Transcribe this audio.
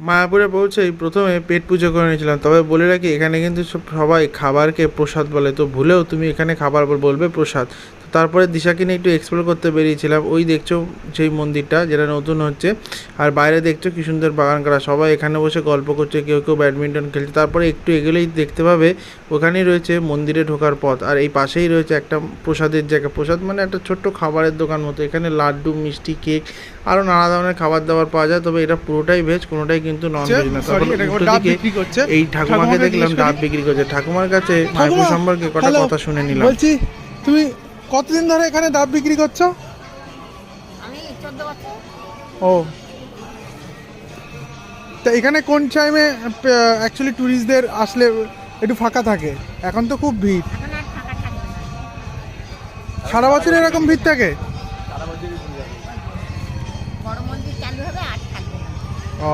মায়াপুরে পৌঁছেই প্রথমে পেট পুজো করে নিয়েছিলাম, তবে বলে রাখি এখানে কিন্তু সবাই খাবারকে প্রসাদ বলে, তো ভুলেও তুমি এখানে খাবার বলবে প্রসাদ। তো তারপরে দিশাকে নিয়ে একটু এক্সপ্লোর করতে বেরিয়েছিলাম। ওই দেখছো সেই মন্দিরটা যেটা নতুন হচ্ছে, আর বাইরে দেখছো কি সুন্দর বাগান করা, সবাই এখানে বসে গল্প করছে, কেউ কেউ ব্যাডমিন্টন খেলছে। তারপরে একটু এগোলেই দেখতে পাবে ওখানেই রয়েছে মন্দিরে ঢোকার পথ, আর এই পাশেই রয়েছে একটা প্রসাদের জায়গা। প্রসাদ মানে একটা ছোট্ট খাবারের দোকান মতো, এখানে লাড্ডু, মিষ্টি, কেক আরও নানা ধরনের খাবার দাবার পাওয়া যায়, তবে এটা পুরোটাই ভেজ, কোনোটাই কিন্তু নন ভেজ না। তারপর উল্টো দিকে এই ঠাকুমাকে দেখলাম ডাব বিক্রি করছে। ঠাকুমার কাছে মায়াপুর সম্পর্কে কটা কথা শুনে নিলাম। বলছি তুমি কতদিন ধরে এখানে ডাব বিক্রি করছো? আমি 14 বছর। ও, তা এখানে কোন টাইমে অ্যাকচুয়ালি ট্যুরিস্টদের আসলে একটু ফাঁকা থাকে? এখন তো খুব ভিড়। এখন আর ফাঁকা থাকবে না। সারা বছর এরকম ভিড় থাকে? বড় মন্দির চালু হবে আর থাকবে না। ও